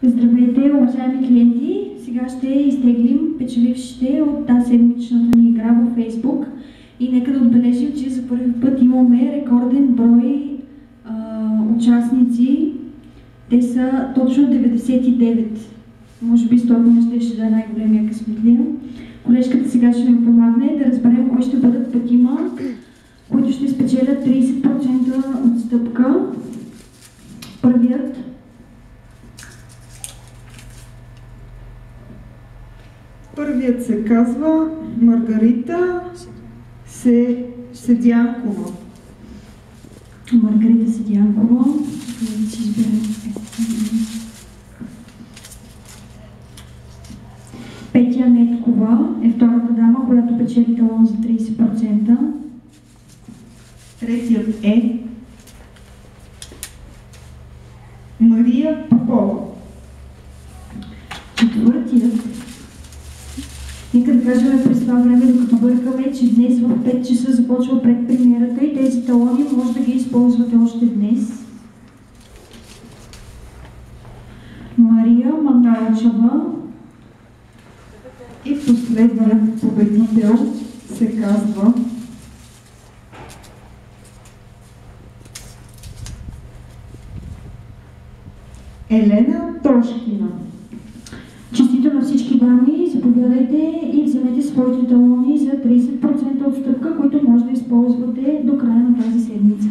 Здравейте, уважаеми клиенти! Сега ще изтеглим печелившите от тази седмичната ни игра във Facebook и нека да отбележим, че за първи път имаме рекорден брой участници. Те са точно 99. Може би 100 ще да е най-големия късметлия. Колежката сега ще ми помогне да разберем кой ще бъдат петима, които ще спечелят 30% отстъпка. Първият се казва Маргарита Седянкова. Маргарита Седянкова. Петя Неткова е втората дама, която печели талон за 30%. Третият е Мария Попова. Четвъртият. Нека да кажем през това време, докато бъркаме, че днес в 5 часа започва предпремиерата и тези талони може да ги използвате още днес. Мария Мангалчева. И последният победител се казва Елена Тошкина. Честито на всички дами, заповядайте и вземете своите талони за 30% отстъпка, които може да използвате до края на тази седмица.